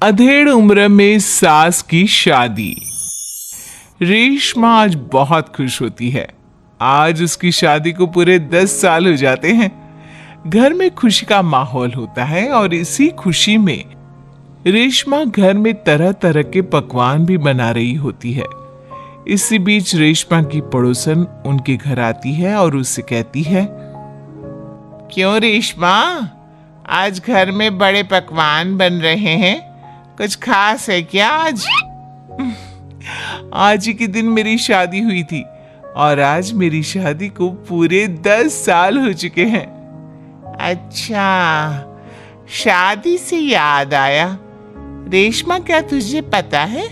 अधेड़ उम्र में सास की शादी। रेशमा आज बहुत खुश होती है। आज उसकी शादी को पूरे 10 साल हो जाते हैं। घर में खुशी का माहौल होता है और इसी खुशी में रेशमा घर में तरह तरह के पकवान भी बना रही होती है। इसी बीच रेशमा की पड़ोसन उनके घर आती है और उससे कहती है, क्यों रेशमा, आज घर में बड़े पकवान बन रहे हैं, कुछ खास है क्या आज? आज ही के दिन मेरी शादी हुई थी और आज मेरी शादी को पूरे 10 साल हो चुके हैं। अच्छा, शादी से याद आया, रेशमा क्या तुझे पता है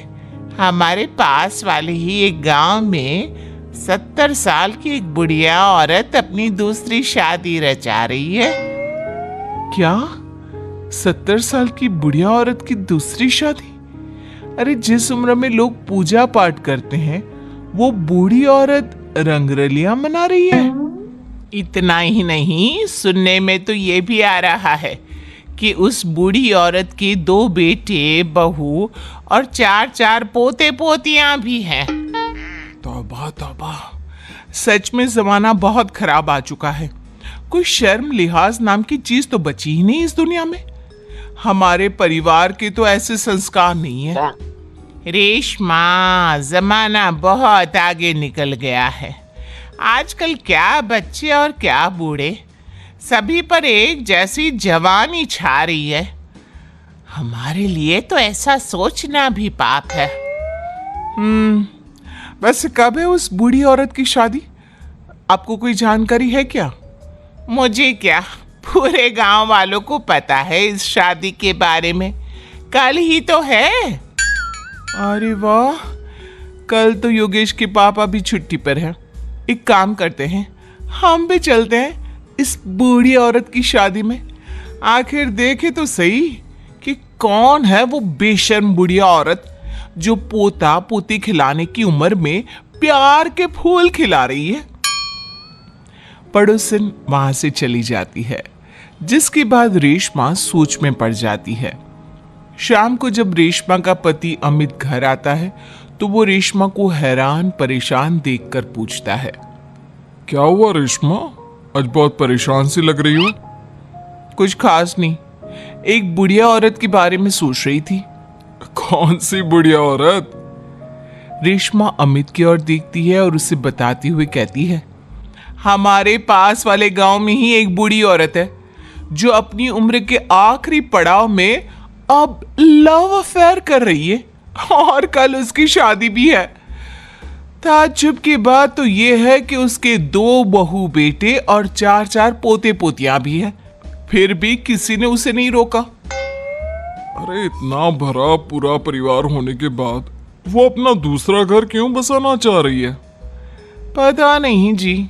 हमारे पास वाले ही एक गांव में 70 साल की एक बुढ़िया औरत अपनी दूसरी शादी रचा रही है। क्या 70 साल की बुढ़िया औरत की दूसरी शादी? अरे जिस उम्र में लोग पूजा पाठ करते हैं वो बूढ़ी औरत रंगरलियां मना रही है। इतना ही नहीं, सुनने में तो ये भी आ रहा है कि उस बूढ़ी औरत के 2 बेटे, बहू और 4 पोते पोतियां भी हैं। तौबा तौबा, सच में जमाना बहुत खराब आ चुका है। कोई शर्म लिहाज नाम की चीज तो बची ही नहीं इस दुनिया में। हमारे परिवार के तो ऐसे संस्कार नहीं है। रेशमा, जमाना बहुत आगे निकल गया है। आजकल क्या बच्चे और क्या बूढ़े, सभी पर एक जैसी जवानी छा रही है। हमारे लिए तो ऐसा सोचना भी पाप है। वैसे कब है उस बूढ़ी औरत की शादी? आपको कोई जानकारी है क्या? मुझे क्या, पूरे गांव वालों को पता है इस शादी के बारे में। कल ही तो है। अरे वाह, कल तो योगेश के पापा भी छुट्टी पर हैं। एक काम करते हैं, हम भी चलते हैं इस बूढ़ी औरत की शादी में। आखिर देखे तो सही कि कौन है वो बेशर्म बुढ़िया औरत जो पोता पोती खिलाने की उम्र में प्यार के फूल खिला रही है। पड़ोसन वहां से चली जाती है, जिसके बाद रेशमा सोच में पड़ जाती है। शाम को जब रेशमा का पति अमित घर आता है तो वो रेशमा को हैरान परेशान देखकर पूछता है, क्या हुआ रेशमा, आज बहुत परेशान सी लग रही हो? कुछ खास नहीं, एक बुढ़िया औरत के बारे में सोच रही थी। कौन सी बुढ़िया औरत? रेशमा अमित की ओर देखती है और उसे बताती हुई कहती है, हमारे पास वाले गांव में ही एक बूढ़ी औरत है जो अपनी उम्र के आखिरी पड़ाव में अब लव अफेयर कर रही है और कल उसकी शादी भी है। ताज्जुब की बात तो यह है कि उसके 2 बहू बेटे और 4 पोते पोतियां भी हैं, फिर भी किसी ने उसे नहीं रोका। अरे इतना भरा पूरा परिवार होने के बाद वो अपना दूसरा घर क्यों बसाना चाह रही है? पता नहीं जी,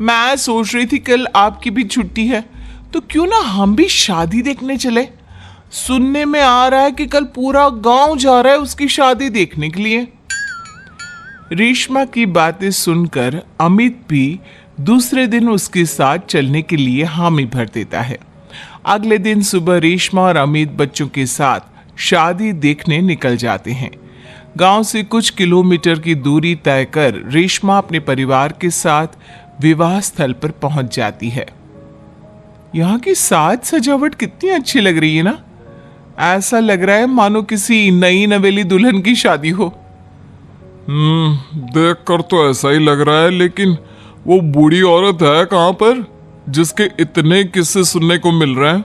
मैं सोच रही थी कल आपकी भी छुट्टी है तो क्यों ना हम भी शादी देखने चले। सुनने में आ रहा है कि कल पूरा गांव जा रहा है उसकी शादी देखने के लिए। रेशमा की बातें सुनकर अमित भी दूसरे दिन उसके साथ चलने के लिए हामी भर देता है। अगले दिन सुबह रेशमा और अमित बच्चों के साथ शादी देखने निकल जाते हैं। गांव से कुछ किलोमीटर की दूरी तय कर रेशमा अपने परिवार के साथ विवाह स्थल पर पहुंच जाती है। यहाँ की साज सजावट कितनी अच्छी लग रही है ना। ऐसा लग रहा है मानो किसी नई नवेली दुल्हन की शादी हो। देख कर तो ऐसा ही लग रहा है, लेकिन वो बूढ़ी औरत है कहाँ पर जिसके इतने किस्से सुनने को मिल रहे हैं?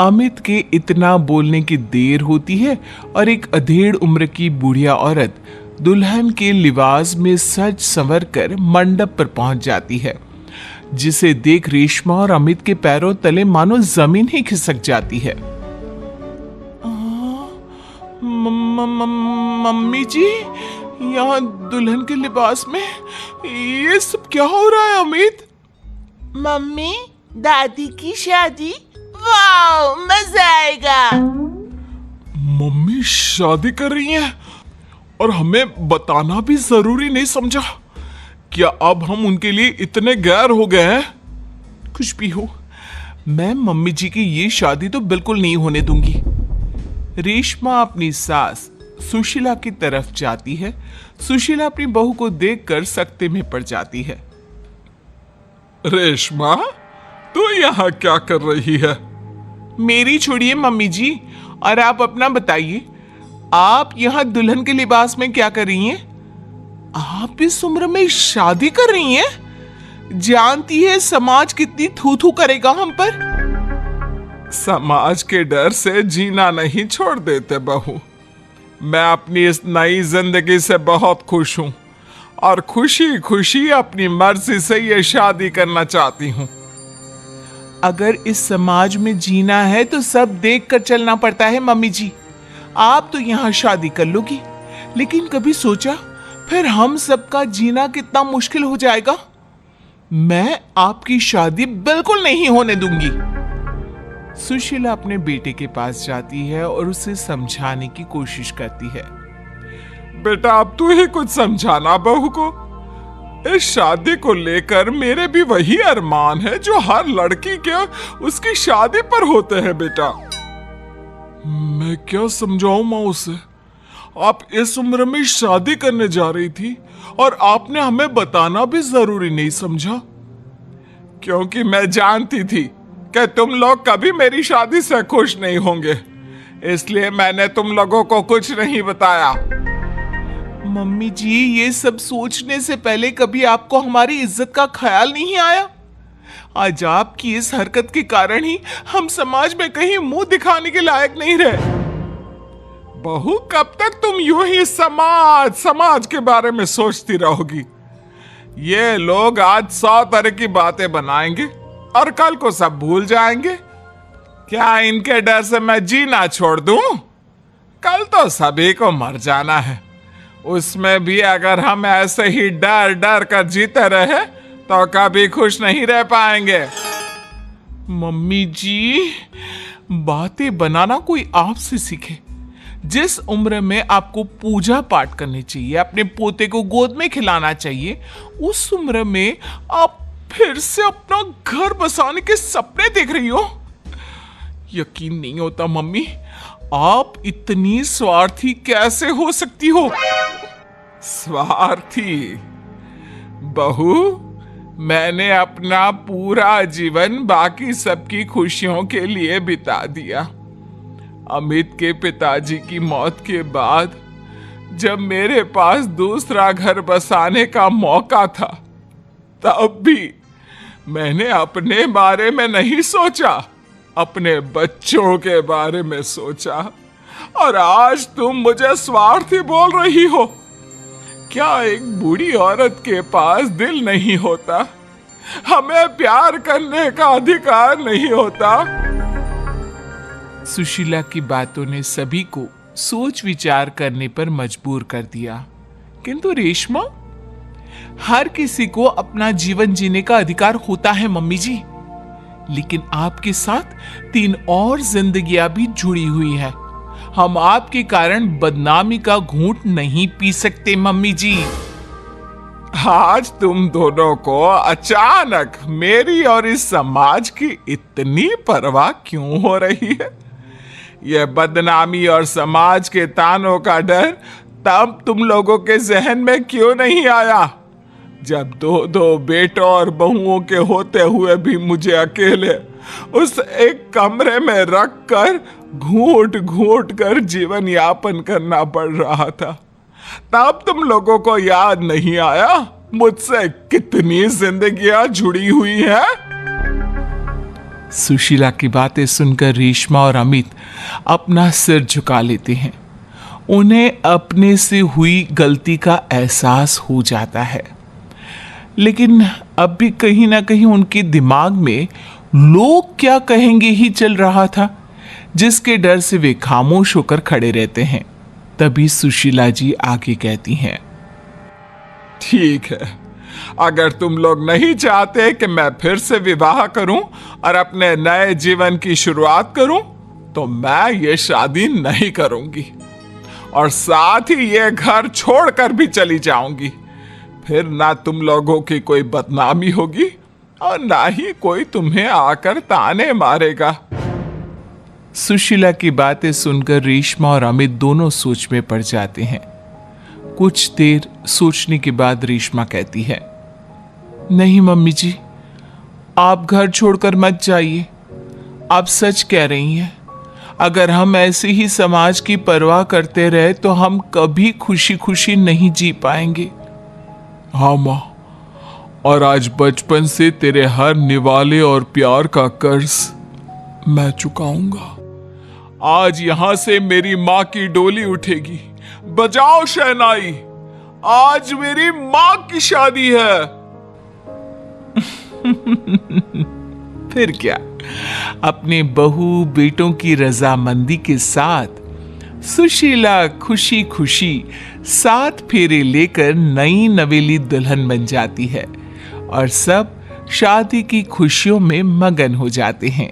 अमित के इतना बोलने की देर होती है और एक अधेड़ उम्र की बुढ़िया औरत दुल्हन के लिबास में सज संवर कर मंडप पर पहुंच जाती है, जिसे देख रेशमा और अमित के पैरों तले मानो जमीन ही खिसक जाती है। मम्मी जी, यहाँ दुल्हन के लिबास में ये सब क्या हो रहा है? अमित, मम्मी, दादी की शादी, वाह मजा आएगा। मम्मी शादी कर रही हैं और हमें बताना भी जरूरी नहीं समझा? क्या अब हम उनके लिए इतने गैर हो गए हैं? कुछ भी हो, मैं मम्मी जी की ये शादी तो बिल्कुल नहीं होने दूंगी। रेशमा अपनी सास सुशीला की तरफ जाती है। सुशीला अपनी बहू को देखकर सकते में पड़ जाती है। रेशमा, तू यहाँ क्या कर रही है? मेरी छोड़िए मम्मी जी, और आप अपना बताइए, आप यहाँ दुल्हन के लिबास में क्या कर रही हैं? आप इस उम्र में शादी कर रही हैं? जानती है समाज कितनी थू थू करेगा हम पर। समाज के डर से जीना नहीं छोड़ देते बहू। मैं अपनी इस नई जिंदगी से बहुत खुश हूं और खुशी खुशी अपनी मर्जी से ये शादी करना चाहती हूं। अगर इस समाज में जीना है तो सब देख कर चलना पड़ता है मम्मी जी। आप तो यहाँ शादी कर लोगी, लेकिन कभी सोचा फिर हम सबका जीना कितना मुश्किल हो जाएगा? मैं आपकी शादी बिल्कुल नहीं होने दूंगी। सुशीला अपने बेटे के पास जाती है और उसे समझाने की कोशिश करती है। बेटा, अब तू ही कुछ समझाना बहू को। इस शादी को लेकर मेरे भी वही अरमान है जो हर लड़की के उसकी शादी पर होते हैं बेटा। मैं क्या समझाऊं माँ उसे? आप इस उम्र में शादी करने जा रही थी और आपने हमें बताना भी जरूरी नहीं समझा, क्योंकि मैं जानती थी कि तुम लोग कभी मेरी शादी से खुश नहीं होंगे, इसलिए मैंने तुम लोगों को कुछ नहीं बताया। मम्मी जी, ये सब सोचने से पहले कभी आपको हमारी इज्जत का ख्याल नहीं आया? आज आपकी इस हरकत के कारण ही हम समाज में कहीं मुंह दिखाने के लायक नहीं रहे। बहू, कब तक तुम यूं ही समाज के बारे में सोचती रहोगी? ये लोग आज 100 तरह की बातें बनाएंगे और कल को सब भूल जाएंगे। क्या इनके डर से मैं जीना छोड़ दूं? कल तो सभी को मर जाना है, उसमें भी अगर हम ऐसे ही डर डर कर जीते रहे तो कभी खुश नहीं रह पाएंगे। मम्मी जी, बातें बनाना कोई आपसे सीखे। जिस उम्र में आपको पूजा पाठ करनी चाहिए, अपने पोते को गोद में खिलाना चाहिए, उस उम्र में आप फिर से अपना घर बसाने के सपने देख रही हो। यकीन नहीं होता मम्मी, आप इतनी स्वार्थी कैसे हो सकती हो? स्वार्थी? बहू, मैंने अपना पूरा जीवन बाकी सबकी खुशियों के लिए बिता दिया। अमित के पिताजी की मौत के बाद जब मेरे पास दूसरा घर बसाने का मौका था, तब भी मैंने अपने बारे में नहीं सोचा, अपने बच्चों के बारे में सोचा। और आज तुम मुझे स्वार्थी बोल रही हो? क्या एक बूढ़ी औरत के पास दिल नहीं होता? हमें प्यार करने का अधिकार नहीं होता? सुशीला की बातों ने सभी को सोच विचार करने पर मजबूर कर दिया। किंतु रेशमा, हर किसी को अपना जीवन जीने का अधिकार होता है मम्मी जी, लेकिन आपके साथ 3 और जिंदगियां भी जुड़ी हुई है। हम आपके कारण बदनामी का घूंट नहीं पी सकते मम्मी जी। आज तुम दोनों को अचानक मेरी और इस समाज की इतनी परवाह क्यों हो रही है? यह बदनामी और समाज के तानों का डर तब तुम लोगों के जहन में क्यों नहीं आया, जब 2-2 बेटों और बहुओं के होते हुए भी मुझे अकेले उस एक कमरे में रखकर घूंट घूंट कर जीवन यापन करना पड़ रहा था? तब तुम लोगों को याद नहीं आया मुझसे कितनी जिंदगियां जुड़ी हुई हैं? सुशीला की बातें सुनकर रेशमा और अमित अपना सिर झुका लेते हैं। उन्हें अपने से हुई गलती का एहसास हो जाता है, लेकिन अब भी कहीं ना कहीं उनके दिमाग में लोग क्या कहेंगे ही चल रहा था, जिसके डर से वे खामोश होकर खड़े रहते हैं। तभी सुशीला जी आगे कहती हैं, ठीक है, अगर तुम लोग नहीं चाहते कि मैं फिर से विवाह करूं और अपने नए जीवन की शुरुआत करूं, तो मैं ये शादी नहीं करूंगी और साथ ही ये घर छोड़कर भी चली जाऊंगी। फिर ना तुम लोगों की कोई बदनामी होगी और ना ही कोई तुम्हें आकर ताने मारेगा। सुशीला की बातें सुनकर रेशमा और अमित दोनों सोच में पड़ जाते हैं। कुछ देर सोचने के बाद रेशमा कहती है, नहीं मम्मी जी, आप घर छोड़कर मत जाइए। आप सच कह रही हैं। अगर हम ऐसे ही समाज की परवाह करते रहे तो हम कभी खुशी खुशी नहीं जी पाएंगे। हाँ माँ, और आज बचपन से तेरे हर निवाले और प्यार का कर्ज मैं चुकाऊंगा। आज यहां से मेरी माँ की डोली उठेगी। बजाओ शहनाई, आज मेरी माँ की शादी है। फिर क्या, अपने बहू बेटों की रजामंदी के साथ सुशीला खुशी खुशी 7 फेरे लेकर नई नवेली दुल्हन बन जाती है और सब शादी की खुशियों में मगन हो जाते हैं।